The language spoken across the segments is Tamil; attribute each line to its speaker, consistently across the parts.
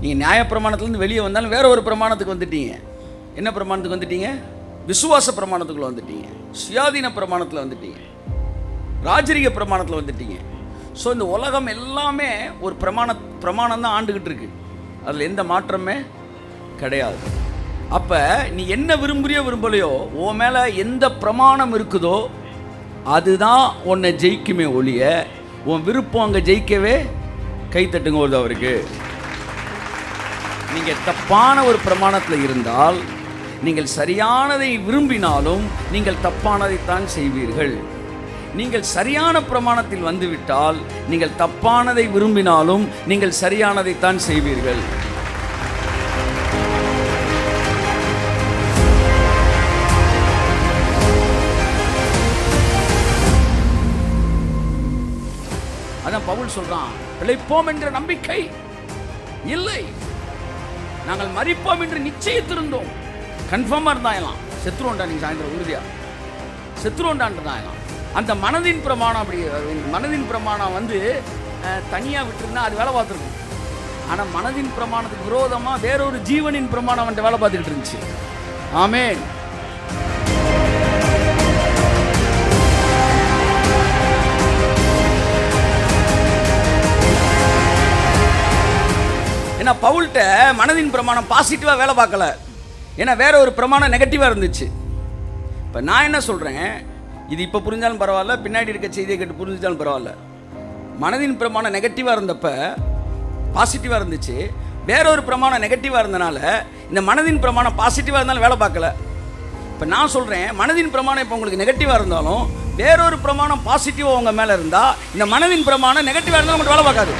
Speaker 1: நீங்கள் நியாயப்பிரமாணத்துலேருந்து வெளியே வந்தாலும் வேற ஒரு பிரமாணத்துக்கு வந்துட்டீங்க. என்ன பிரமாணத்துக்கு வந்துட்டீங்க? விசுவாச பிரமாணத்துக்குள்ளே வந்துட்டீங்க, சுயாதீன பிரமாணத்தில் வந்துட்டீங்க, ராஜரிக பிரமாணத்தில் வந்துட்டீங்க. ஸோ இந்த உலகம் எல்லாமே ஒரு பிரமாணம் தான் ஆண்டுகிட்டு இருக்கு. அதில் எந்த மாற்றமே கிடையாது. அப்போ நீ என்ன விரும்புறியோ விரும்பலையோ, உன் மேலே எந்த பிரமாணம் இருக்குதோ அதுதான் உன்னை ஜெயிக்குமே ஒழிய உன் விருப்பம் அங்கே ஜெயிக்கவே. கைத்தட்டுங்க ஒரு அவருக்கு. நீங்கள் தப்பான ஒரு பிரமாணத்தில் இருந்தால், நீங்கள் சரியானதை விரும்பினாலும் நீங்கள் தப்பானதைத்தான் செய்வீர்கள். நீங்கள் சரியான பிரமாணத்தில் வந்துவிட்டால், நீங்கள் தப்பானதை விரும்பினாலும் நீங்கள் சரியானதைத்தான் செய்வீர்கள். அதான் பவுல் சொல்றான், பிழைப்போம் என்ற நம்பிக்கை இல்லை, நாங்கள் மரிப்போம் என்று நிச்சயித்திருந்தோம். கன்ஃபார்மா இருந்தாயலாம், செத்துருவோண்டா நீங்க சாயந்தரம் உறுதியா செத்துருவோண்டான்றாயலாம். அந்த மனதின் பிரமாணம் அப்படி, மனதின் பிரமாணம் வந்து தனியா விட்டுருந்தா அது வேலை பார்த்துருக்கும். ஆனா மனதின் பிரமாணத்துக்கு விரோதமா வேறொரு ஜீவனின் பிரமாணம் அவன் வேலை பார்த்துக்கிட்டு இருந்துச்சு. ஆமென். ஏன்னா பவுல்கிட்ட மனதின் பிரமாணம் பாசிட்டிவாக வேலை பார்க்கல, ஏன்னா வேற ஒரு பிரமாணம் நெகட்டிவாக இருந்துச்சு. இப்போ நான் என்ன சொல்கிறேன், இது இப்போ புரிஞ்சாலும் பரவாயில்ல, பின்னாடி இருக்க செய்தியை கேட்டு புரிஞ்சாலும் பரவாயில்ல. மனதின் பிரமாணம் நெகட்டிவாக இருந்தப்ப பாசிட்டிவாக இருந்துச்சு, வேற ஒரு பிரமாணம் நெகட்டிவாக இருந்தனால இந்த மனதின் பிரமாணம் பாசிட்டிவாக இருந்தாலும் வேலை பார்க்கல. இப்போ நான் சொல்கிறேன், மனதின் பிரமாணம் இப்போ உங்களுக்கு நெகட்டிவாக இருந்தாலும் வேறொரு பிரமாணம் பாசிட்டிவாக உங்கள் மேலே இருந்தால், இந்த மனதின் பிரமாணம் நெகட்டிவாக இருந்தாலும் உங்களுக்கு வேலை பார்க்காது.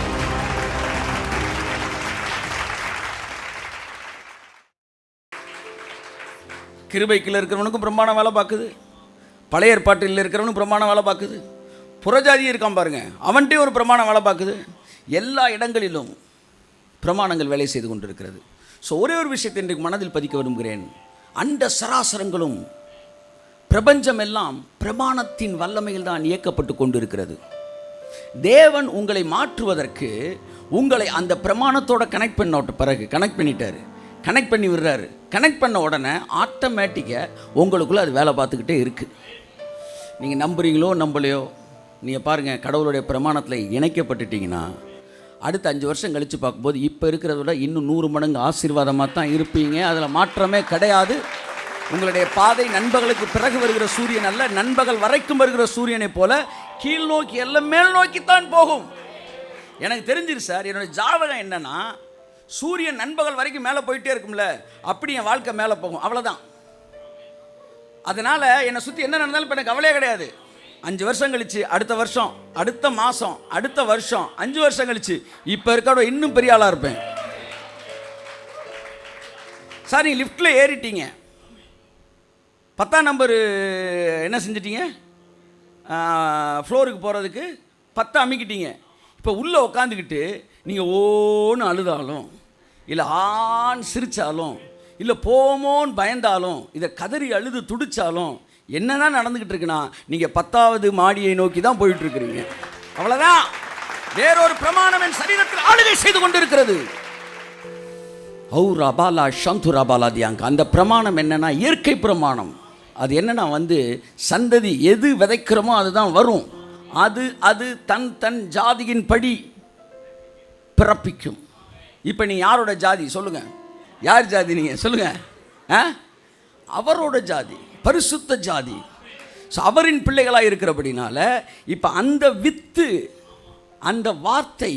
Speaker 1: கிருபைக்குள்ள இருக்கிறவனுக்கும் பிரமாணம் வேலை பார்க்குது, பழைய ஏற்பாட்டில் இருக்கிறவனுக்கும் பிரமாணம் வேலை பார்க்குது, புறஜாதியும் இருக்கான் பாருங்க, அவன்கிட்டே ஒரு பிரமாணம் வேலை பார்க்குது. எல்லா இடங்களிலும் பிரமாணங்கள் வேலை செய்து கொண்டிருக்கிறது. ஸோ ஒரே ஒரு விஷயத்தை இன்றைக்கு மனதில் பதிக்க விரும்புகிறேன். அண்ட சராசரங்களும் பிரபஞ்சம் எல்லாம் பிரமாணத்தின் வல்லமையில் தான் இயக்கப்பட்டு கொண்டிருக்கிறது. தேவன் உங்களை மாற்றுவதற்கு உங்களை அந்த பிரமாணத்தோட கனெக்ட் பண்ணிட்டாரு, கனெக்ட் பண்ணி விடுறாரு. கனெக்ட் பண்ண உடனே ஆட்டோமேட்டிக்காக உங்களுக்குள்ளே அது வேலை பார்த்துக்கிட்டே இருக்குது. நீங்கள் நம்புறீங்களோ நம்பலையோ, நீங்கள் பாருங்கள், கடவுளுடைய பிரமாணத்தில் இணைக்கப்பட்டுட்டிங்கன்னா அடுத்த 5 வருஷம் கழித்து பார்க்கும்போது இப்போ இருக்கிறத விட இன்னும் 100 மடங்கு ஆசீர்வாதமாக தான் இருப்பீங்க. அதில் மாற்றமே கிடையாது. உங்களுடைய பாதை நண்பகலுக்கு பிறகு வருகிற சூரியன் அல்ல, நண்பகல் வரைக்கும் வருகிற சூரியனை போல கீழ் நோக்கி எல்லாம் மேல் நோக்கித்தான் போகும். எனக்கு தெரிஞ்சிரு சார், என்னுடைய ஜாதகம் என்னன்னா, சூரியன் நண்பகல் வரைக்கும் மேலே போயிட்டே இருக்கும்ல, அப்படி என் வாழ்க்கை மேலே போகும், அவ்வளோதான். அதனால் என்னை சுற்றி என்ன நடந்தாலும் இப்போ எனக்கு கவலையே கிடையாது. 5 வருஷம் கழிச்சு, அடுத்த வருஷம், அடுத்த மாதம், அடுத்த வருஷம், 5 வருஷம் கழிச்சு இப்போ இருக்க இன்னும் பெரிய ஆளாக இருப்பேன். சார் நீங்கள் லிஃப்ட்டில் ஏறிட்டீங்க, 10ஆம் நம்பர் என்ன செஞ்சிட்டீங்க, ஃப்ளோருக்கு போகிறதுக்கு 10 அமுக்கிட்டீங்க. இப்போ உள்ளே உட்காந்துக்கிட்டு நீங்கள் ஓன்னு அழுதாலும், இல்லை ஆண் சிரித்தாலும், இல்லை போமோன்னு பயந்தாலும், இதை கதறி அழுது துடித்தாலும் என்ன தான் நடந்துக்கிட்டு இருக்குன்னா, நீங்கள் 10ஆவது மாடியை நோக்கி தான் போயிட்டுருக்கிறீங்க. அவ்வளோதான். வேறொரு பிரமாணம் என் சரீரத்தில் ஆளுகை செய்து கொண்டு இருக்கிறது. ரபாலா ஷந்து ரபாலா தியாங்க. அந்த பிரமாணம் என்னன்னா இயற்கை பிரமாணம். அது என்னன்னா வந்து சந்ததி எது விதைக்கிறோமோ அதுதான் வரும். அது தன் தன் ஜாதியின் படி பிறப்பிக்கும். இப்போ நீ யாரோட ஜாதி சொல்லுங்க, யார் ஜாதி நீங்கள் சொல்லுங்க? அவரோட ஜாதி, பரிசுத்த ஜாதி. ஸோ அவரின் பிள்ளைகளாக இருக்கிறபடினால இப்போ அந்த வித்து, அந்த வார்த்தை,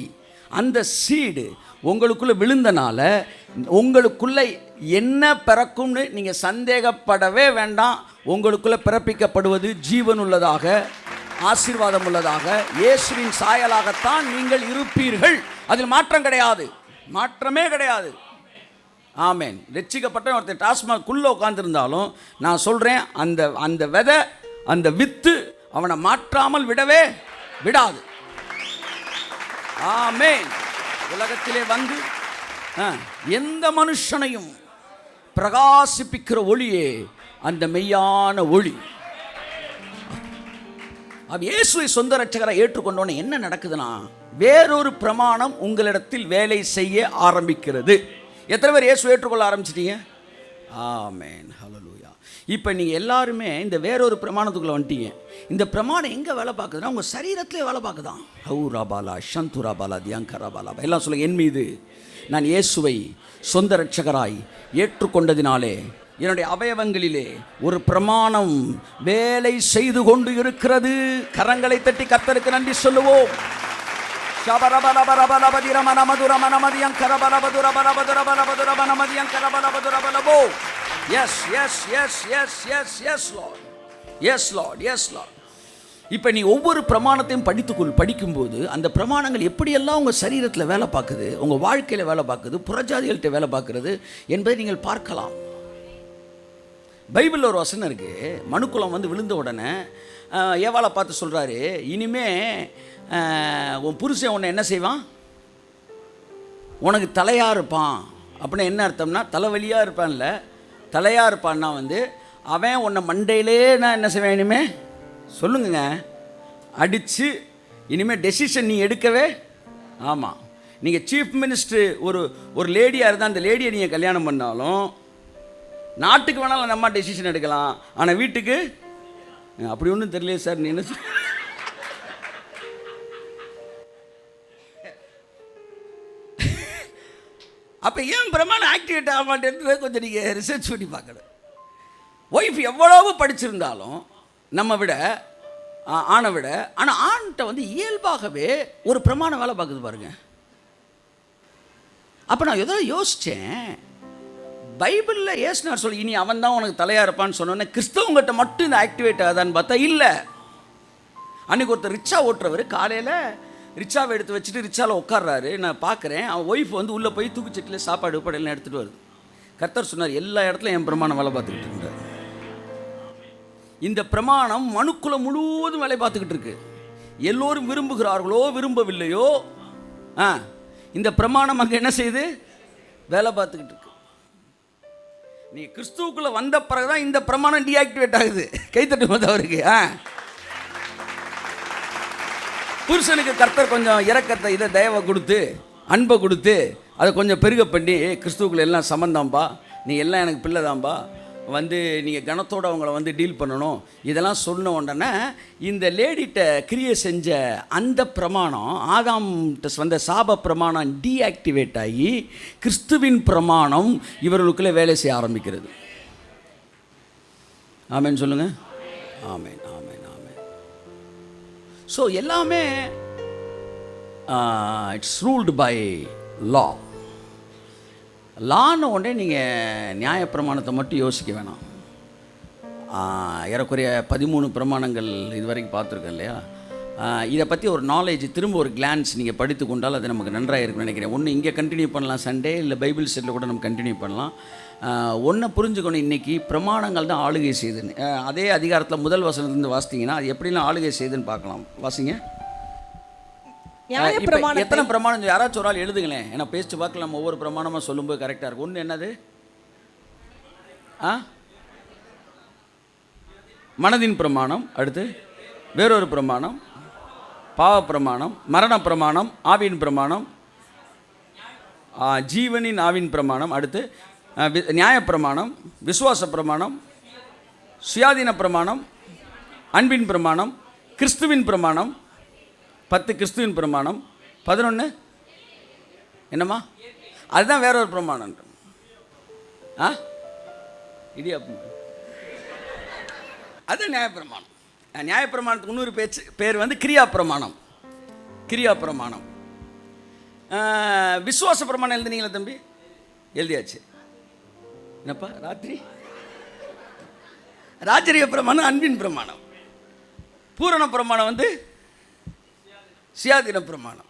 Speaker 1: அந்த சீடு உங்களுக்குள்ளே விழுந்தனால உங்களுக்குள்ளே என்ன பிறக்கும்னு நீங்கள் சந்தேகப்படவே வேண்டாம். உங்களுக்குள்ளே பிறப்பிக்கப்படுவது ஜீவன் உள்ளதாக, ஆசீர்வாதம் உள்ளதாக, இயேசுவின் சாயலாகத்தான் நீங்கள் இருப்பீர்கள். அதில் மாற்றம் கிடையாது, மாற்றமே கிடையாது. ஆமேன். ரட்சிக்கப்பட்ட ஒருத்தர் டாஸ்மாக்குள்ளே உட்காந்துருந்தாலும் நான் சொல்கிறேன், அந்த விதை, அந்த வித்து அவனை மாற்றாமல் விடவே விடாது. ஆமேன். உலகத்திலே வந்து எந்த மனுஷனையும் பிரகாசிப்பிக்கிற ஒளியே அந்த மெய்யான ஒளி. இயேசுவை சொந்த ரட்சகரை ஏற்றுக்கொண்டோன்னே என்ன நடக்குதுன்னா, வேறொரு பிரமாணம் உங்களிடத்தில் வேலை செய்ய ஆரம்பிக்கிறது. எத்தனை பேர் இயேசு ஏற்றுக்கொள்ள ஆரம்பிச்சிட்டீங்க? ஆமென், ஹல்லேலூயா. இப்போ நீங்கள் எல்லாருமே இந்த வேறொரு பிரமாணத்துக்குள்ளே வந்துட்டீங்க. இந்த பிரமாணம் எங்கே வேலை பார்க்குதுன்னா உங்கள் சரீரத்திலே வேலை பார்க்குதான். ஹவுராபாலா ஷந்துராபாலா தியாங்கராபாலா எல்லாம் சொல்ல, என் மீது நான் இயேசுவை சொந்த இரட்சகராய் ஏற்றுக்கொண்டதினாலே என்னுடைய அவயவங்களிலே ஒரு பிரமாணம் வேலை செய்து கொண்டு இருக்கிறது. கரங்களை தட்டி கர்த்தருக்கு நன்றி சொல்லுவோம். இப்போ நீ ஒவ்வொரு பிரமாணத்தையும் படிக்கும்போது அந்த பிரமாணங்கள் எப்படியெல்லாம் உங்கள் சரீரத்தில் வேலை பார்க்குது, உங்கள் வாழ்க்கையில் வேலை பார்க்குது, புறஜாதிகள்கிட்ட வேலை பார்க்குறது என்பதை நீங்கள் பார்க்கலாம். பைபிளில் ஒரு வசனம் இருக்குது. மனுக்குலம் வந்து விழுந்த உடனே ஏவாளை பார்த்து சொல்கிறாரு, இனிமே உன் புருஷன் உன்னை என்ன செய்வான்? உனக்கு தலையாக இருப்பான். அப்படின்னா என்ன அர்த்தம்னா, தலைவலியாக இருப்பான்ல, தலையாக இருப்பான்னா வந்து அவன் உன்னை மண்டையிலே நான் என்ன செய்வேன், இனிமே சொல்லுங்க அடித்து இனிமேல் டெசிஷன் நீ எடுக்கவே. ஆமாம், நீங்கள் சீஃப் மினிஸ்டர் ஒரு லேடியாக இருந்தால் அந்த லேடியை நீங்கள் கல்யாணம் பண்ணாலும் நாட்டுக்கு வேணாலும் நம்ம டெசிஷன் எடுக்கலாம், ஆனால் வீட்டுக்கு அப்படி ஒன்றும் தெரியலையே சார். நீ என்ன அப்போ ஏன் பிரமாணம் ஆக்டிவேட் ஆக மாட்டேன்றதை கொஞ்சம் நீங்கள் ரிசர்ச் பண்ணி பார்க்கணும். ஒய்ஃப் எவ்வளவு படிச்சிருந்தாலும் நம்ம விட ஆணை விட, ஆனால் ஆண்கிட்ட வந்து இயல்பாகவே ஒரு பிரமாணம் வேலை பார்க்குது பாருங்க. அப்போ நான் ஏதோ யோசித்தேன், பைபிளில் ஏசுனார் சொல்லி இனி அவன் தான் உனக்கு தலையாக இருப்பான்னு சொன்னோன்னே கிறிஸ்தவங்கிட்ட மட்டும் இந்த ஆக்டிவேட் ஆகுதான்னு பார்த்தா இல்லை. அன்றைக்கி ஒருத்தர் ரிக்ஷா ஓட்டுறவர் காலையில் ரிக்ஷாவை எடுத்து வச்சுட்டு ரிக்ஷாவில் உட்கார்றாரு. நான் பார்க்குறேன், அவன் ஒய்ஃப் வந்து உள்ளே போய் தூக்குச்சட்டில் சாப்பாடு எல்லாம் எடுத்துகிட்டு வருது. கர்த்தர் சொன்னார், எல்லா இடத்துலையும் என் பிரமாணம் வேலை பார்த்துக்கிட்டு இருந்தார். இந்த பிரமாணம் மனுக்குலம் முழுவதும் வேலை பார்த்துக்கிட்டு இருக்கு. எல்லோரும் விரும்புகிறார்களோ விரும்பவில்லையோ இந்த பிரமாணம் அங்கே என்ன செய்யுது? வேலை பார்த்துக்கிட்டு இருக்கு. நீ கிறிஸ்துவுக்குள்ளே வந்த பிறகுதான் இந்த பிரமாணம் டீஆக்டிவேட் ஆகுது. கைத்தட்டு போதவருக்கு புருஷனுக்கு கர்த்தர் கொஞ்சம் இரக்கத்தை இதை தயவை கொடுத்து அன்பை கொடுத்து அதை கொஞ்சம் பெருக பண்ணி, கிறிஸ்துவுக்குள்ள எல்லாம் சமந்தாம்பா, நீ எல்லாம் எனக்கு பிள்ளை தான்பா, வந்து நீங்கள் கனத்தோடு அவங்கள வந்து டீல் பண்ணணும், இதெல்லாம் சொன்ன உடனே இந்த லேடிட்ட கிரியை செஞ்ச அந்த பிரமாணம், ஆதாம்கிட்ட வந்த சாப பிரமாணம் டீஆக்டிவேட் ஆகி கிறிஸ்துவின் பிரமாணம் இவர்களுக்குள்ளே வேலை செய்ய ஆரம்பிக்கிறது. ஆமேன் சொல்லுங்கள். ஆமேன், ஆமேன், ஆமேன். ஸோ எல்லாமே இட்ஸ் ரூல்டு பை லா. லான்னு உடனே நீங்கள் நியாயப்பிரமாணத்தை மட்டும் யோசிக்க வேணாம். ஏறக்குறைய 13 பிரமாணங்கள் இது வரைக்கும் பார்த்துருக்கேன் இல்லையா? இதை பற்றி ஒரு நாலேஜ் திரும்ப ஒரு கிளான்ஸ் நீங்கள் படித்து கொண்டால் அது நமக்கு நன்றாக இருக்குன்னு நினைக்கிறேன். ஒன்று இங்கே கண்டினியூ பண்ணலாம், சண்டே இல்லை பைபிள் செட்டில் கூட நம்ம கண்டினியூ பண்ணலாம். ஒன்றை புரிஞ்சுக்கணும், இன்றைக்கி பிரமாணங்கள் தான் ஆளுகை செய்யுதுன்னு. அதே அதிகாரத்தில் முதல் வசனத்துலேருந்து வாசித்தீங்கன்னா அது எப்படிலாம் ஆளுகை செய்யுதுன்னு பார்க்கலாம். வாசிங்க. எத்தனை பிரமாணம் யாராச்சும் ஒரு ஆள் எழுதுங்களேன். ஏன்னா பேச்சு வாக்கில் நம்ம ஒவ்வொரு பிரமாணமாக சொல்லும்போது கரெக்டாக இருக்கும். ஒன்று என்னது? மனதின் பிரமாணம். அடுத்து வேறொரு பிரமாணம், பாவ பிரமாணம், மரண பிரமாணம், ஆவியின் பிரமாணம், ஜீவனின் ஆவின் பிரமாணம். அடுத்து நியாயப்பிரமாணம், விசுவாச பிரமாணம், சுயாதீன பிரமாணம், அன்பின் பிரமாணம், கிறிஸ்துவின் பிரமாணம். 10 கிறிஸ்துவின் பிரமாணம். 11 என்னம்மா? அதுதான் வேற ஒரு பிரமாணம். இடியாப்பம் அது நியாயப்பிரமாணம். நியாயப்பிரமாணத்துக்கு இன்னொரு பேர் வந்து கிரியா பிரமாணம். கிரியா பிரமாணம். விசுவாச பிரமாணம் எழுதுனீங்களா தம்பி? எழுதியாச்சு. என்னப்பா ராஜரிய பிரமாணம், அன்பின் பிரமாணம். பூரண பிரமாணம் வந்து சுயாதீன பிரமாணம்.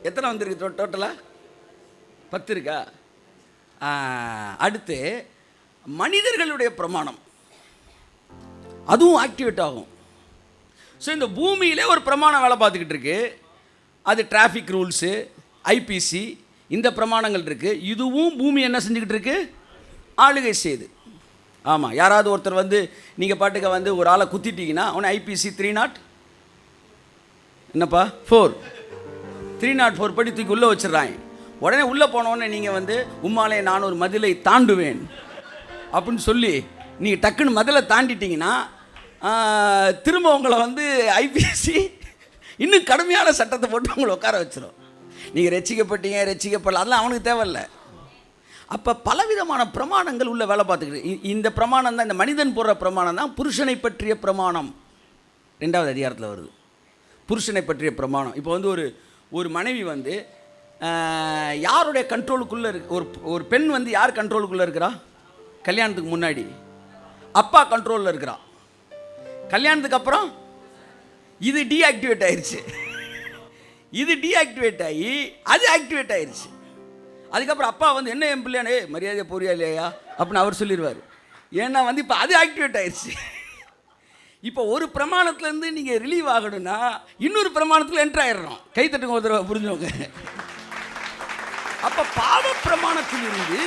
Speaker 1: எத்தனை வந்திருக்கு டோட்டலாக? 10 இருக்கா? அடுத்து மனிதர்களுடைய பிரமாணம், அதுவும் ஆக்டிவேட் ஆகும். ஸோ இந்த பூமியிலே ஒரு பிரமாணம் வேலை பார்த்துக்கிட்டு இருக்கு. அது டிராஃபிக் ரூல்ஸு, ஐபிசி, இந்த பிரமாணங்கள் இருக்குது. இதுவும் பூமி என்ன செஞ்சுக்கிட்டு இருக்கு? ஆளுகை செய்யுது. ஆமாம், யாராவது ஒருத்தர் வந்து நீங்கள் பாட்டுக்க வந்து ஒரு ஆளை குத்திட்டீங்கன்னா அவனை ஐபிசி 301 என்னப்பா 4 304 படி தூக்கி உள்ளே வச்சிடறாங்க. உடனே உள்ளே போனோடனே நீங்கள் வந்து உம்மாலே நான் ஒரு மதிலை தாண்டுவேன் அப்படின்னு சொல்லி நீங்கள் டக்குன்னு மதிலை தாண்டிட்டீங்கன்னா திரும்ப உங்களை வந்து ஐபிசி இன்னும் கடுமையான சட்டத்தை போட்டு உங்களை உட்கார வச்சிடும். நீங்கள் ரட்சிக்கப்படல, அதெல்லாம் அவனுக்கு தேவையில்லை. அப்போ பலவிதமான பிரமாணங்கள் உள்ள வேலை பார்த்துக்கிட்டு, இந்த பிரமாணம் தான், இந்த மனிதன் போடுற பிரமாணம் தான் புருஷனை பற்றிய பிரமாணம் 2வது அதிகாரத்தில் வருது. புருஷனை பற்றிய பிரமாணம். இப்போ வந்து ஒரு மனைவி வந்து யாருடைய கண்ட்ரோலுக்குள்ளே இருக்கு? ஒரு பெண் வந்து யார் கண்ட்ரோலுக்குள்ளே இருக்கிறா? கல்யாணத்துக்கு முன்னாடி அப்பா கண்ட்ரோலில் இருக்கிறா. கல்யாணத்துக்கு அப்புறம் இது டீஆக்டிவேட் ஆயிடுச்சு. இது டீஆக்டிவேட் ஆகி அது ஆக்டிவேட் ஆயிடுச்சு. அதுக்கப்புறம் அப்பா வந்து என்ன என் பிள்ளையானே மரியாதை போறியா இல்லையா அப்படின்னு அவர் சொல்லிடுவார். ஏன்னா வந்து இப்போ அது ஆக்டிவேட் ஆயிடுச்சு. இப்போ ஒரு பிரமாணத்துலேருந்து நீங்கள் ரிலீவ் ஆகணும்னா இன்னொரு பிரமாணத்தில் என்ட்ரு ஆயிடணும். கைத்தட்டுங்க ஒரு தடவை, புரிஞ்சவங்க. அப்போ பாவ பிரமாணத்திலிருந்து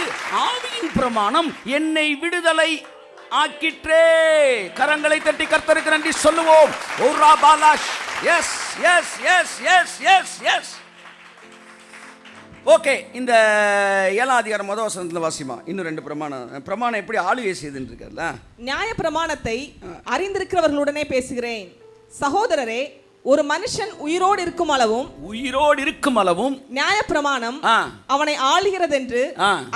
Speaker 1: ஆவியின் பிரமாணம் என்னை விடுதலை ஆக்கிற்றே. கரங்களை தட்டி கர்த்தருக்கு நன்றி சொல்லுவோம். ஓரா பாலாஷ். Yes yes yes yes yes yes. Okay, இந்த 7ஆம் அதிகாரம் முதல் வசனத்தில் வாசிமா. இன்னும் 2 பிரமாணம் எப்படி ஆளுகை செய்துன்னு இருக்கார்ல.
Speaker 2: நியாய பிரமாணத்தை அறிந்திருக்கிறவர்களுடனே பேசுகிறேன். சகோதரரே, ஒரு மனுஷன் உயிரோடு இருக்கும் அளவும் நியாய பிரமாணம் அவனை ஆளுகிறதென்று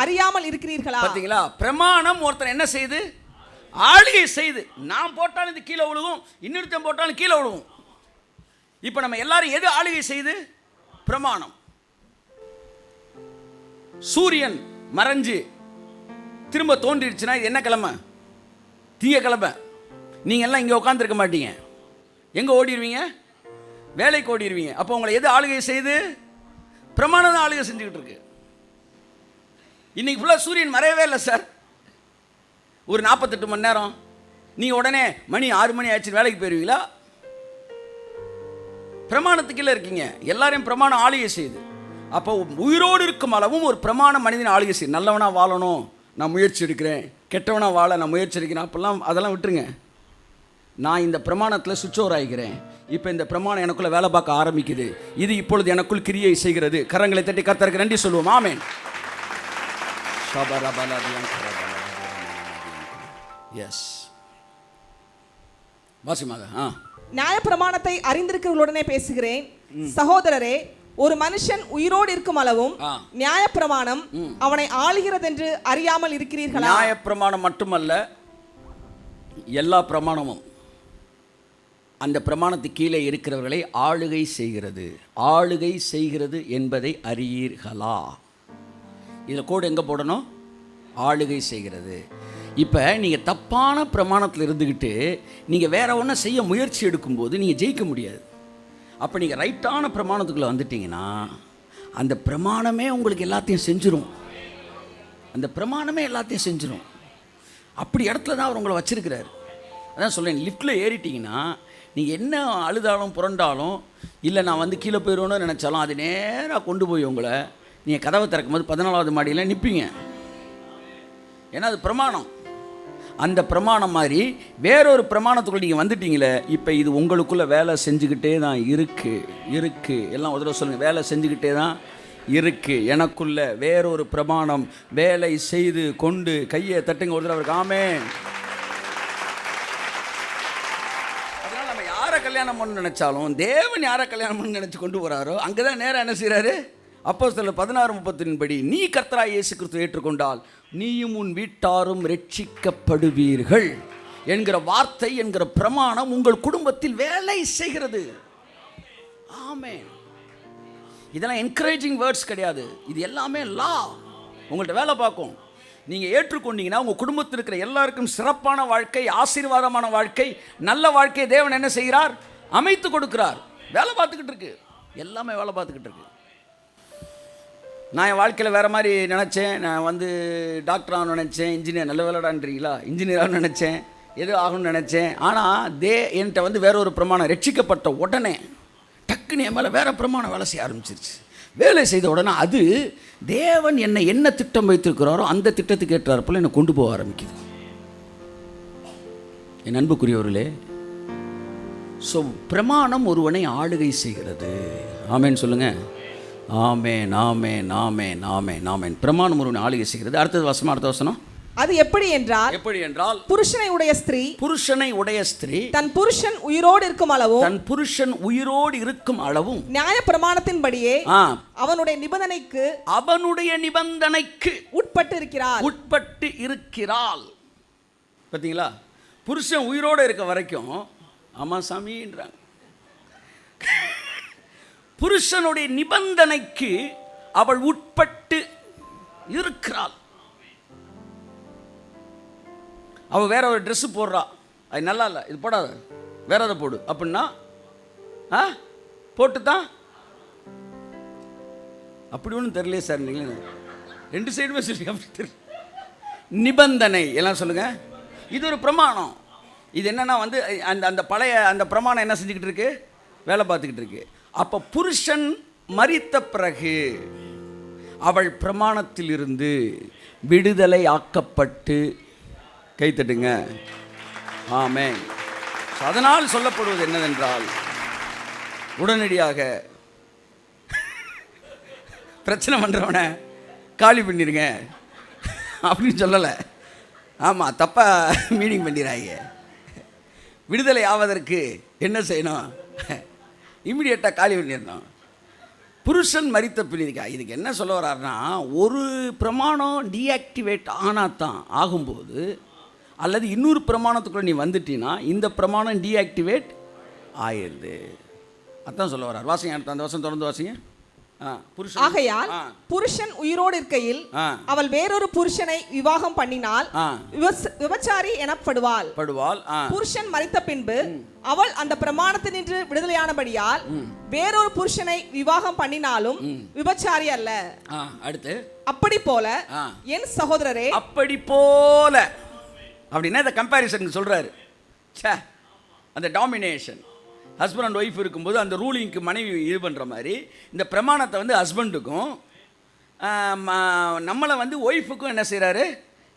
Speaker 2: அறியாமல் இருக்கிறீர்களா?
Speaker 1: பாத்தீங்களா? பிரமாணம் ஒருத்தர் என்ன செய்து ஆளுகை செய்து, நான் போட்டாலும் இது கீழே விழுவும், இன்னொருத்தன் போட்டாலும் கீழே விழுவும். இப்போ நம்ம எல்லாரும் எது ஆளுகை செய்து? பிரமாணம். சூரியன் மறைஞ்சு திரும்ப தோன்றிடுச்சுன்னா இது என்ன கிழமை? திங்கக்கிழமை. நீங்கள் எல்லாம் இங்கே உட்காந்துருக்க மாட்டீங்க. எங்கே ஓடிடுவீங்க? வேலைக்கு ஓடிடுவீங்க. அப்போ உங்களை எது ஆளுகை செய்து? பிரமாணம் தான் ஆளுகை செஞ்சுக்கிட்டு இருக்கு. இன்னைக்கு ஃபுல்லாக சூரியன் மறையவே இல்லை சார். ஒரு 48 மணி நேரம் நீங்கள் உடனே மணி 6 மணி ஆச்சு வேலைக்கு போயிடுவீங்களா? பிரமாணத்துக்குள்ளே இருக்கீங்க. எல்லாரையும் பிரமாணம் ஆளுகை செய்யுது. அப்போ உயிரோடு இருக்கும் அளவும் ஒரு பிரமாணம் மனிதன் ஆளுகை செய்யும். நல்லவனாக வாழணும், நான் முயற்சி எடுக்கிறேன். கெட்டவனாக வாழ நான் முயற்சி எடுக்கிறேன். அப்போல்லாம் அதெல்லாம் விட்டுருங்க. நான் இந்த பிரமாணத்தில் சுவிட்ச் ஓவர் ஆகிக்கிறேன். இப்போ இந்த பிரமாணம் எனக்குள்ளே வேலை பார்க்க ஆரம்பிக்குது. இது இப்பொழுது எனக்குள் கிரியை செய்கிறது. கரங்களை தட்டி கர்த்தருக்கு நன்றி சொல்லுவோம். ஆமென். எஸ் வாசிமாக.
Speaker 2: நியாய பிரமாணத்தை அறிந்திருக்கிறவர்களுடனே பேசுகிறேன். சகோதரரே, ஒரு மனுஷன் உயிரோடு இருக்கும் அளவும் நியாய பிரமாணம் அவனை ஆளுகிறது என்று அறியாமல் இருக்கிறீர்களா?
Speaker 1: நியாய பிரமாணம் மட்டுமல்ல, எல்லா பிரமாணமும் அந்த பிரமாணத்துக்கு கீழே இருக்கிறவர்களை ஆளுகை செய்கிறது என்பதை அறியீர்களா? இதில் கோடு எங்கே போடணும்? ஆளுகை செய்கிறது. இப்போ நீங்கள் தப்பான பிரமாணத்தில் இருந்துக்கிட்டு நீங்கள் வேற ஒன்றை செய்ய முயற்சி எடுக்கும்போது நீங்கள் ஜெயிக்க முடியாது. அப்போ நீங்கள் ரைட்டான பிரமாணத்துக்குள்ளே வந்துட்டீங்கன்னா அந்த பிரமாணமே உங்களுக்கு எல்லாத்தையும் செஞ்சிடும். அப்படி இடத்துல தான் அவர் உங்களை வச்சிருக்கிறார். அதான் சொல்லேன், லிஃப்ட்டில் ஏறிட்டிங்கன்னா நீங்கள் என்ன அழுதாலும் புரண்டாலும், இல்லை நான் வந்து கீழே போயிடுவோன்னு நினச்சாலும் அது நேராக கொண்டு போய் உங்களை, நீங்கள் கதவை திறக்கும் போது 14வது மாடியில் நிற்பீங்க. ஏன்னா அது பிரமாணம். அந்த பிரமாணம் மாதிரி வேறொரு பிரமாணத்துக்குள்ள நீங்கள் வந்துட்டீங்களே, இப்போ இது உங்களுக்குள்ளே வேலை செஞ்சுக்கிட்டே தான் இருக்குது. எல்லாம் ஒரு தடவை சொல்லுங்கள், வேலை செஞ்சுக்கிட்டே தான் இருக்குது. எனக்குள்ள வேறொரு பிரமாணம் வேலை செய்து கொண்டு. கையை தட்டுங்க ஒரு தடவை. ஆமென். அதனால் நம்ம யாரை கல்யாணம் பண்ண நினச்சாலும், தேவன் யாரை கல்யாணம் பண்ண நினச்சி கொண்டு போகிறாரோ அங்கே தான் நேராக என்ன செய்கிறாரு? அப்போஸ்தலர் 16:33 படி, நீ கர்த்தராகிய இயேசு கிறிஸ்துவை ஏற்றுக்கொண்டால் நீயும் உன் வீட்டாரும் ரட்சிக்கப்படுவீர்கள் என்கிற வார்த்தை, என்கிற பிரமாணம் உங்கள் குடும்பத்தில் வேலை செய்கிறது. ஆமென். இதெல்லாம் என்கரேஜிங் வேர்ட்ஸ் கிடையாது. இது எல்லாமே லா. உங்கள்கிட்ட வேலை பார்க்கும். நீங்கள் ஏற்றுக்கொண்டீங்கன்னா உங்கள் குடும்பத்தில் இருக்கிற எல்லாருக்கும் சிறப்பான வாழ்க்கை, ஆசீர்வாதமான வாழ்க்கை, நல்ல வாழ்க்கையை தேவன் என்ன செய்கிறார்? அமைத்து கொடுக்கிறார். வேலை பார்த்துக்கிட்டு இருக்கு. எல்லாமே வேலை பார்த்துக்கிட்டு இருக்கு. நான் என் வாழ்க்கையில் வேறு மாதிரி நினச்சேன். நான் வந்து டாக்டர் ஆகணும்னு நினச்சேன். இன்ஜினியர், நல்ல வேலைடான்றீங்களா, இன்ஜினியர் ஆகணும்னு நினச்சேன். எது ஆகணும்னு நினச்சேன். ஆனால் என்கிட்ட வந்து வேற ஒரு பிரமாணம் ரட்சிக்கப்பட்ட உடனே டக்குன்னு என் மேலே வேறு பிரமாணம் வேலை செய்ய ஆரம்பிச்சிருச்சு. வேலை செய்த உடனே அது தேவன் என்னை என்ன திட்டம் வைத்திருக்கிறாரோ அந்த திட்டத்துக்கு ஏற்றாற்போல் என்னை கொண்டு போக ஆரம்பிக்குது. என் அன்புக்குரியவர்களே, ஸோ பிரமாணம் ஒருவனை ஆளுகை செய்கிறது. ஆமேன் சொல்லுங்க. ஆமேன் ஆமேன் ஆமேன் ஆமேன் ஆமேன். பிரமாணம் ஒருவனை ஆளுகை செய்கிறது. அடுத்த வசனம்.
Speaker 2: அது எப்படி என்றால் புருஷனை உடைய ஸ்திரீ தன் புருஷன் உயிரோடு இருக்கும் அளவும் நியாய பிரமாணத்தின்படியே அவனுடைய நிபந்தனைக்கு உட்பட்டு இருக்கிறாள்.
Speaker 1: பார்த்தீங்களா? புருஷன் உயிரோடு இருக்க வரைக்கும் ஆமா சாமின்றாங்க. புருஷனுடைய நிபந்தனைக்கு அவள் உட்பட்டு இருக்கிறாள். அவள் வேற ஒரு ட்ரெஸ்ஸு போடுறா, அது நல்லா இல்லை, இது போடாத, வேற அதை போடு அப்படின்னா போட்டு தான். அப்படி ஒன்றும் தெரியலையே சார், நீங்களே ரெண்டு சைடுமே சொல்லி அப்படி தெரியல. நிபந்தனை எல்லாம் சொல்லுங்க. இது ஒரு பிரமாணம். இது என்னன்னா வந்து அந்த பழைய அந்த பிரமாணம் என்ன செஞ்சுக்கிட்டு இருக்கு, வேலை பார்த்துக்கிட்டு இருக்கு. அப்போ புருஷன் மரித்த பிறகு அவள் பிரமாணத்தில் இருந்து விடுதலை ஆக்கப்பட்டு, கைத்தட்டுங்க ஆமென். அதனால் சொல்லப்படுவது என்னவென்றால், உடனடியாக பிரச்சனை பண்ணுறவனை காலி பண்ணிடுங்க அப்படின்னு சொல்லலை. ஆமாம், தப்பாக மீனிங் பண்ணிடுறாங்க. விடுதலை ஆவதற்கு என்ன செய்யணும்? இம்மிடியேட்டாக காலி பண்ணிடணும். புருஷன் மரித்த பிரிக்கா. இதுக்கு என்ன சொல்ல வர்றாருன்னா, ஒரு பிரமாணம் டீஆக்டிவேட் ஆனால் தான் ஆகும்போது, அல்லது இன்னொரு பிரமாணத்துக்குள்ளே நீ வந்துட்டீன்னா இந்த பிரமாணம் டீஆக்டிவேட் ஆயிடுது. அதான் சொல்ல வர்றார். வாசிங்க, அடுத்த அந்த வருஷம் தொடர்ந்து வாசிங்க.
Speaker 2: ஆகையால் புருஷன் உயிரோடு இருக்கையில் அவள் வேறொரு புருஷனை விவாகம் பண்ணினால் விபச்சாரி எனப்படுவாள். புருஷன் மரித்த பின்பு அவள் அந்த பிரமாணத்தினின்று விடுதலையானபடியால் வேறொரு புருஷனை விவாகம் பண்ணினாலும் விபச்சாரி அல்ல.
Speaker 1: அடுத்து
Speaker 2: அப்படி போல என் சகோதரரே,
Speaker 1: அப்படி போல அப்படின்னா இந்த கம்பேரிசன் சொல்றாரு. அந்த டாமினேஷன், ஹஸ்பண்ட் அண்ட் ஒய்ஃப் இருக்கும்போது அந்த ரூலிங்க்கு மனைவி இது பண்ணுற மாதிரி இந்த பிரமாணத்தை வந்து ஹஸ்பண்டுக்கும் நம்மளை வந்து ஒய்ஃபுக்கும் என்ன செய்கிறாரு,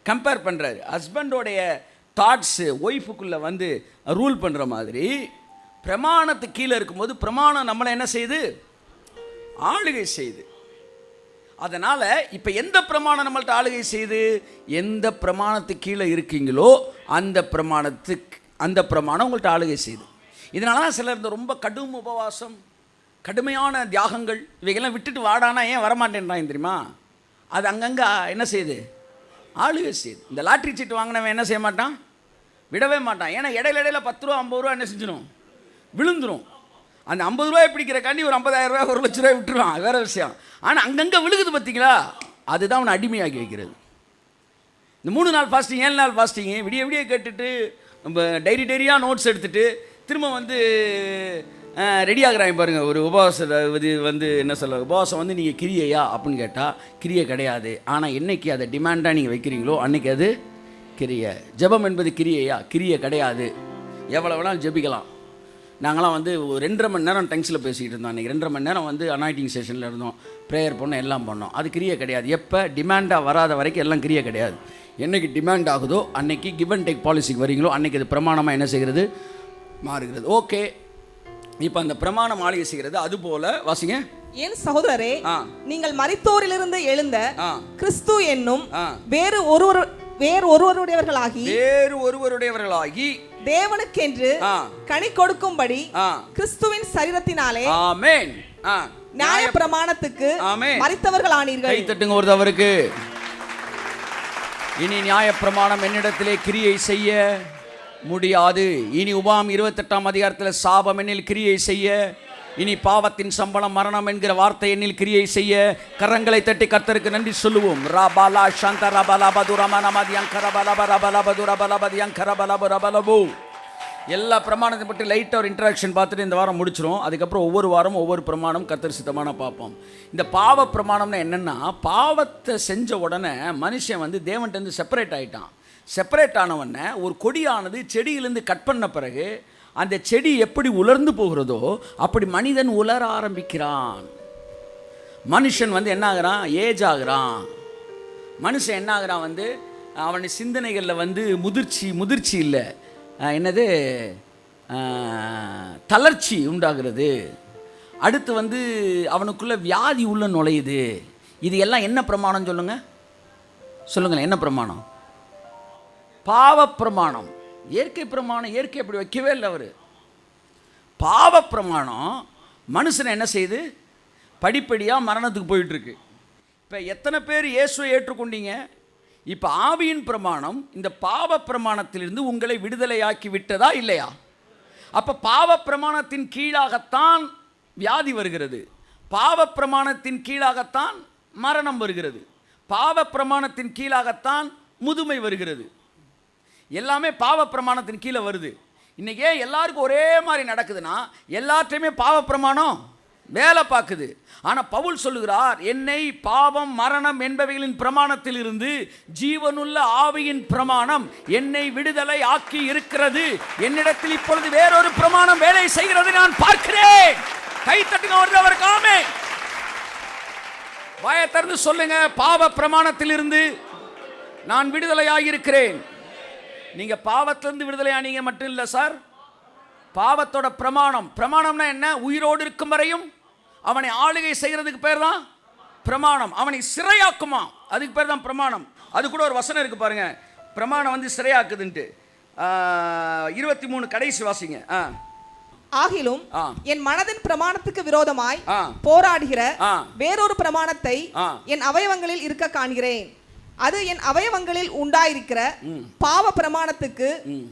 Speaker 1: கம்பேர் பண்ணுறாரு. ஹஸ்பண்டோடைய தாட்ஸு ஒய்ஃபுக்குள்ளே வந்து ரூல் பண்ணுற மாதிரி பிரமாணத்துக்கு கீழே இருக்கும்போது பிரமாணம் நம்மளை என்ன செய்யுது, ஆளுகை செய்யுது. அதனால் இப்போ எந்த பிரமாணம் நம்மள்ட்ட ஆளுகை செய்யுது, எந்த பிரமாணத்துக்கு கீழே இருக்கீங்களோ அந்த பிரமாணம் உங்கள்கிட்ட ஆளுகை செய்யுது. இதனால தான் சிலர் இந்த ரொம்ப கடும் உபவாசம், கடுமையான தியாகங்கள் இவைகள்லாம் விட்டுட்டு வாடானா ஏன் வரமாட்டேன்றாங்க தெரியுமா? அது அங்கங்கே என்ன செய்யுது, ஆளுகை செய்யுது. இந்த லாட்ரி சீட்டு வாங்கினவன் என்ன செய்ய மாட்டான், விடவே மாட்டான். ஏன்னா இடையில 10 ரூபா 50 ரூபா என்ன செஞ்சிடும், விழுந்துடும். அந்த 50 ரூபாய் பிடிக்கிறக்காண்டி ஒரு 50,000 ரூபாய் 1 லட்ச ரூபாய் விட்டுருவான், வேற விஷயம். ஆனால் அங்கங்கே விழுகுது பார்த்தீங்களா, அதுதான் அவனை அடிமையாக்கி வைக்கிறது. இந்த 3 நாள் ஃபாஸ்டிங் 7 நாள் ஃபாஸ்டிங்கு விடிய கேட்டுட்டு நம்ம டைரியாக நோட்ஸ் எடுத்துகிட்டு திரும்ப வந்து ரெடி ஆகுறாங்க பாருங்கள். ஒரு உபவாசம் இது வந்து என்ன சொல்ல, உபவாசம் வந்து நீங்கள் கிரியையா அப்படின்னு கேட்டால் கிரியை கிடையாது. ஆனால் என்னைக்கு அதை டிமாண்டாக நீங்கள் வைக்கிறீங்களோ அன்றைக்கி அது கிரியை. ஜெபம் என்பது கிரியையா? கிரியை கிடையாது. எவ்வளோ வேணாலும் ஜெபிக்கலாம். நாங்களாம் வந்து ஒரு 2.5 மணி நேரம் டங்ஸில் பேசிக்கிட்டு இருந்தோம். அன்றைக்கி 2.5 மணி நேரம் வந்து அனாயிட்டிங் செஷனில் இருந்தோம், ப்ரேயர் பண்ணோம், எல்லாம் பண்ணோம். அது கிரியை கிடையாது. எப்போ டிமாண்டாக வராத வரைக்கும் எல்லாம் கிரியை கிடையாது. என்றைக்கு டிமாண்ட் ஆகுதோ அன்னைக்கு கிவ் அண்ட் டேக் பாலிசிக்கு வரீங்களோ அன்றைக்கி அது பிரமாணமாக என்ன செய்கிறது, மாறுகிறது. ஓகே, இப்போ அந்த பிரமாணம் ஆளுகை செய்கிறது. அதுபோல வாசிங்க.
Speaker 2: என் சகோதரரே, நீங்கள் மரித்தோரிலிருந்து எழுந்த கிறிஸ்து என்னும் வேறு ஒருவருடையவர்களாகி தேவனுக்கென்று கனி கொடுக்கும்படி கிறிஸ்துவின் சரீரத்தினாலே
Speaker 1: ஆமென்
Speaker 2: நியாய பிரமாணத்துக்கு மரித்தவர்கள் ஆனீர்கள்.
Speaker 1: கை தட்டுங்க ஒரு தவறுக்கு. இனி நியாய பிரமாணம் என்னிடத்திலே கிரியை செய்ய முடியாது. இனி உபாகம் 28ஆம் அதிகாரத்தில் சாபம் என்னில் கிரியை செய்ய, இனி பாவத்தின் சம்பளம் மரணம் என்கிற வார்த்தை என்னில் கிரியை செய்ய, கரங்களை தட்டி கர்த்தருக்கு நன்றி சொல்லுவோம். ரபாலா சாந்த ரபாலா பதுரமனமதி அங்கரபலப ரபலபது ரபலபதி அங்கரபலப ரபலபு. எல்லா பிரமாணத்தை பற்றி லைட்டாக ஒரு இன்ட்ராக்ஷன் பார்த்துட்டு இந்த வாரம் முடிச்சிடும். அதுக்கப்புறம் ஒவ்வொரு வாரமும் ஒவ்வொரு பிரமாணம் கர்த்தர் சித்தமான பார்ப்போம். இந்த பாவ பிரமாணம்னா என்னென்னா, பாவத்தை செஞ்ச உடனே மனுஷன் வந்து தேவன்கிட்ட செப்பரேட் ஆகிட்டான். செப்பரேட் ஆனவொடனே ஒரு கொடியானது செடியிலேருந்து கட் பண்ண பிறகு அந்த செடி எப்படி உலர்ந்து போகிறதோ அப்படி மனிதன் உலர ஆரம்பிக்கிறான். மனுஷன் வந்து என்ன ஆகிறான், ஏஜ் ஆகிறான். மனுஷன் என்ன ஆகிறான், வந்து அவனுடைய சிந்தனைகளில் வந்து முதிர்ச்சி இல்லை, என்னது தளர்ச்சி உண்டாகிறது. அடுத்து வந்து அவனுக்குள்ள வியாதி உள்ள நுழையுது. இது எல்லாம் என்ன பிரமாணம் சொல்லுங்களேன், என்ன பிரமாணம்? பாவ பிரமாணம். இயற்கை பிரமாணம், இயற்கை அப்படி வைக்கவே இல்லை அவர். பாவ பிரமாணம் மனுஷனை என்ன செய்யுது? படிப்படியாக மரணத்துக்கு போயிட்டுருக்கு. இப்போ எத்தனை பேர் இயேசுவை ஏற்றுக்கொண்டீங்க? இப்போ ஆவியின் பிரமாணம் இந்த பாவ பிரமாணத்திலிருந்து உங்களை விடுதலையாக்கி விட்டதா இல்லையா? அப்போ பாவ பிரமாணத்தின் கீழாகத்தான் வியாதி வருகிறது, பாவ பிரமாணத்தின் கீழாகத்தான் மரணம் வருகிறது, பாவ பிரமாணத்தின் கீழாகத்தான் முதுமை வருகிறது. எல்லாமே பாவ பிரமாணத்தின் கீழே வருது. இன்றைக்கி ஏன் எல்லாருக்கும் ஒரே மாதிரி நடக்குதுன்னா, எல்லாத்தையுமே பாவ பிரமாணம் வேலை பார்க்குது. ஆனால் பவுல் சொல்லுகிறார், என்னை பாவம் மரணம் என்பவைகளின் பிரமாணத்தில் இருந்து ஜீவனுள்ள ஆவியின் பிரமாணம் என்னை விடுதலை ஆக்கி இருக்கிறது. என்னிடத்தில் இப்பொழுது வேறொரு பிரமாணம் வேலை செய்கிறது நான் பார்க்கிறேன். கை தட்டுங்க அவருக்கு ஆமென். வாயை திறந்து சொல்லுங்க, பாவ பிரமாணத்தில் இருந்து நான் விடுதலையாகி இருக்கிறேன். நீங்க பாவத்திலிருந்து விடுதலையானீங்க மட்டும் இல்லை சார், பாவத்தோட பிரமாணம்னா என்ன? உயிரோடு இருக்கும் வரையும் அவனை ஆளுகை செய்கிறதுக்கு பேர் தான் பிரமாணம். அவனை சிறையாக்குமா, அதுக்கு பேர் தான் பிரமாணம். அது கூட ஒரு வசனம் இருக்கு பாருங்க, பிரமாணம் வந்து சிறையாக்குதுன்ட்டு. 23 கடைசி வாசிங்க.
Speaker 2: ஆகிலும் என் மனதின் பிரமாணத்துக்கு விரோதமாய் போராடுகிற வேறொரு பிரமாணத்தை என் அவயவங்களில் இருக்க காண்கிறேன். அது என் அவயவங்களில் உண்டாயிருக்கிற பாவ பிரமாணத்துக்கு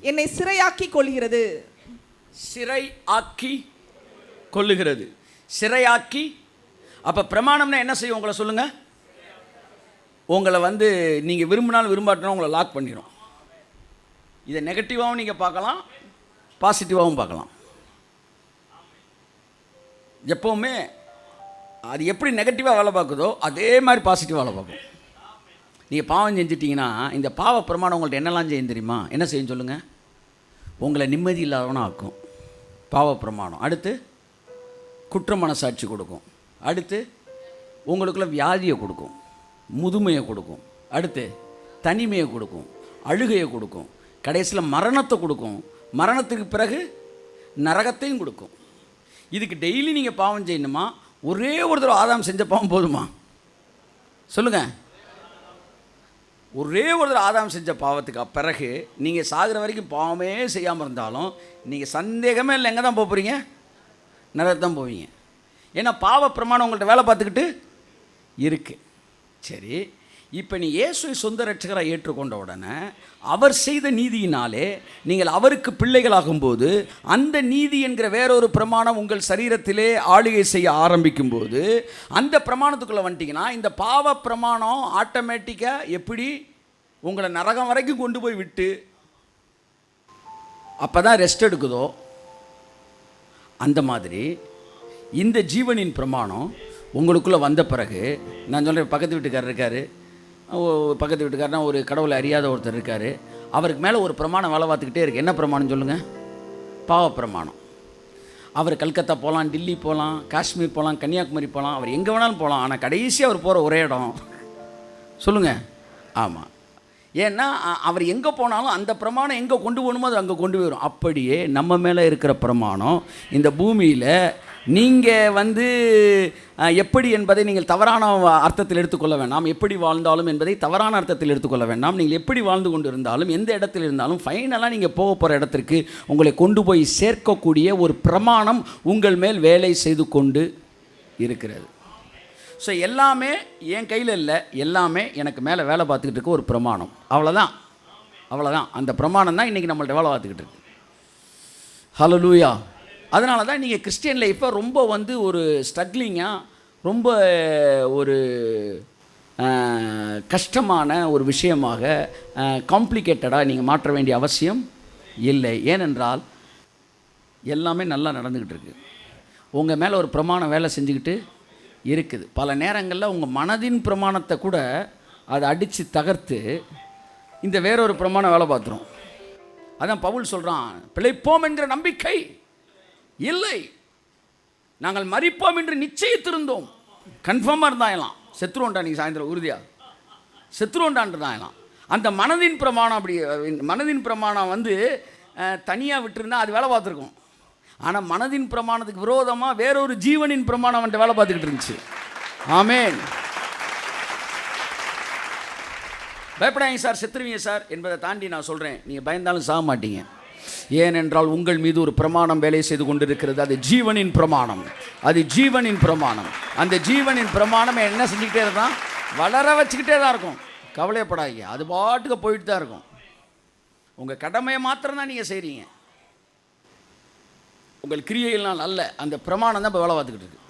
Speaker 2: என்னை சிறையாக்கி கொள்கிறது. சிறையாக்கி கொள்ளுகிறது, சிறையாக்கி. அப்ப பிரமாணம்னா என்ன செய்யும்? உங்களை சொல்லுங்க, உங்களை வந்து நீங்க விரும்பினாலும் விரும்பாட்டினா உங்களை லாக் பண்ணிடும். இதை நெகட்டிவாகவும் நீங்க பார்க்கலாம், பாசிட்டிவாகவும் பார்க்கலாம். எப்பவுமே அது எப்படி நெகட்டிவாக வேலை பார்க்குதோ அதே மாதிரி பாசிட்டிவாக வேலை பார்க்கும். நீங்கள் பாவம் செஞ்சிட்டிங்கன்னா இந்த பாவ பிரமாணம் உங்கள்கிட்ட என்னெல்லாம் செய்யும் தெரியுமா? என்ன செய்யும் சொல்லுங்கள்? உங்களை நிம்மதி இல்லாதவனா ஆக்கும் பாவ பிரமாணம். அடுத்து குற்ற மனசாட்சி கொடுக்கும். அடுத்து உங்களுக்குள்ள வியாதியை கொடுக்கும், முதுமையை கொடுக்கும். அடுத்து தனிமையை கொடுக்கும், அழுகையை கொடுக்கும். கடைசியில் மரணத்தை கொடுக்கும். மரணத்துக்கு பிறகு நரகத்தையும் கொடுக்கும். இதுக்கு டெய்லி நீங்கள் பாவம் செய்யணுமா? ஒரே ஒரு தடவை ஆதாம் செஞ்ச பாவம் போதுமா? சொல்லுங்கள். ஒரே ஒரு தடவை ஆதாம் செஞ்ச பாவத்துக்கு பிறகு நீங்கள் சாகிற வரைக்கும் பாவமே செய்யாமல் இருந்தாலும் நீங்கள் சந்தேகமே இல்லை எங்கே தான் போகிறீங்க? நரகத்தான் போவீங்க. ஏன்னா பாவ பிரமாணம் உங்கள்கிட்ட வேலை பார்த்துக்கிட்டு இருக்கு. சரி, இப்போ நீ இயேசுவை சொந்த ரட்சகராக ஏற்றுக்கொண்ட உடனே அவர் செய்த நீதியினாலே நீங்கள் அவருக்கு பிள்ளைகளாகும்போது அந்த நீதி என்கிற வேறொரு பிரமாணம் உங்கள் சரீரத்திலே ஆளுகை செய்ய ஆரம்பிக்கும்போது அந்த பிரமாணத்துக்குள்ளே வந்துட்டிங்கன்னா இந்த பாவ பிரமாணம் ஆட்டோமேட்டிக்காக எப்படி உங்களை நரகம் வரைக்கும் கொண்டு போய் விட்டு அப்போ தான் ரெஸ்ட் எடுக்குதோ அந்த மாதிரி இந்த ஜீவனின் பிரமாணம் உங்களுக்குள்ளே வந்த பிறகு, நான் சொல்கிறேன், பக்கத்து வீட்டுக்காரர் இருக்கார், பக்கத்து வீட்டுக்காரனா ஒரு கடவுளை அறியாத ஒருத்தர் இருக்கார், அவருக்கு மேலே ஒரு பிரமாணம் வேலை பார்த்துக்கிட்டே இருக்குது. என்ன பிரமாணம் சொல்லுங்கள்? பாவ பிரமாணம். அவர் கல்கத்தா போகலாம், டில்லி போகலாம், காஷ்மீர் போகலாம், கன்னியாகுமரி போகலாம், அவர் எங்கே வேணாலும் போகலாம். ஆனால் கடைசியாக அவர் போகிற ஒரே இடம் சொல்லுங்கள். ஆமாம். ஏன்னா அவர் எங்கே போனாலும் அந்த பிரமாணம் எங்கே கொண்டு போகணுமோ அது அங்கே கொண்டு போயிடும். அப்படியே நம்ம மேலே இருக்கிற பிரமாணம் இந்த பூமியில் நீங்கள் வந்து எப்படி என்பதை நீங்கள் தவறான அர்த்தத்தில் எடுத்துக்கொள்ள வேண்டாம். எப்படி வாழ்ந்தாலும் என்பதை தவறான அர்த்தத்தில் எடுத்துக்கொள்ள வேண்டாம். நீங்கள் எப்படி வாழ்ந்து கொண்டு இருந்தாலும் எந்த இடத்துல இருந்தாலும் ஃபைனலாக நீங்கள் போக போகிற இடத்திற்கு உங்களை கொண்டு போய் சேர்க்கக்கூடிய ஒரு பிரமாணம் உங்கள் மேல் வேலை செய்து கொண்டு இருக்கிறது. ஸோ எல்லாமே என் கையில் இல்லை, எல்லாமே எனக்கு மேலே வேலை பார்த்துக்கிட்டு இருக்க ஒரு பிரமாணம். அவ்வளோதான். அந்த பிரமாணம் தான் இன்றைக்கி நம்மள்ட்ட வேலை பார்த்துக்கிட்டு இருக்கு. ஹல்லேலூயா. அதனால தான் நீங்கள் கிறிஸ்டியன் லைஃப்பை ரொம்ப வந்து ஒரு ஸ்ட்ரகிளிங்காக, ரொம்ப ஒரு கஷ்டமான ஒரு விஷயமாக, காம்ப்ளிகேட்டடாக நீங்கள் மாற்ற வேண்டிய அவசியம் இல்லை. ஏனென்றால் எல்லாமே நல்லா நடந்துக்கிட்டு இருக்குது. உங்கள் மேலே ஒரு பிரமாணம் வேலை செஞ்சுக்கிட்டு இருக்குது. பல நேரங்களில் உங்கள் மனதின் பிரமாணத்தை கூட அதை அடித்து தகர்த்து இந்த வேறொரு பிரமாணம் வேலை பார்த்துரும். அதான் பவுல் சொல்கிறான், பிழைப்போம் என்கிற நம்பிக்கை இல்லை, நாங்கள் மரிப்போம் என்று நிச்சயித்திருந்தோம். கன்ஃபார்மாக இருந்தாயலாம், செத்துருவோண்டா நீங்கள் சாயந்தரம் உறுதியாக செத்துருவோண்டான்ட்டு தான். அந்த மனதின் பிரமாணம் அப்படி, மனதின் பிரமாணம் வந்து தனியாக விட்டுருந்தா அது வேலை பார்த்துருக்கும். ஆனால் மனதின் பிரமாணத்துக்கு விரோதமாக வேறொரு ஜீவனின் பிரமாணம் அவன்கிட்ட வேலை பார்த்துக்கிட்டு இருந்துச்சு. ஆமென். பயப்படாதீங்க சார், செத்துருவீங்க சார் என்பதை தாண்டி நான் சொல்கிறேன், நீங்கள் பயந்தாலும் சாக மாட்டீங்க. ஏனென்றால் உங்கள் மீது ஒரு பிரமாணம் வேலை செய்து கொண்டிருக்கிறது. அது ஜீவனின் பிரமாணம். அது ஜீவனின் பிரமாணம். அந்த ஜீவனின் பிரமாணம் என்ன செஞ்சுக்கிட்டே இருந்தால் வளர வச்சுக்கிட்டே தான் இருக்கும். கவலைப்படாதீங்க, அது பாட்டுக்கு போயிட்டு தான் இருக்கும். உங்கள் கடமையை மாத்திரம் தான் நீங்கள் செய்கிறீங்க, உங்கள் கிரியைகள்னால் அல்ல. அந்த பிரமாணம் தான் இப்போ வேலை பார்த்துக்கிட்டு இருக்கு.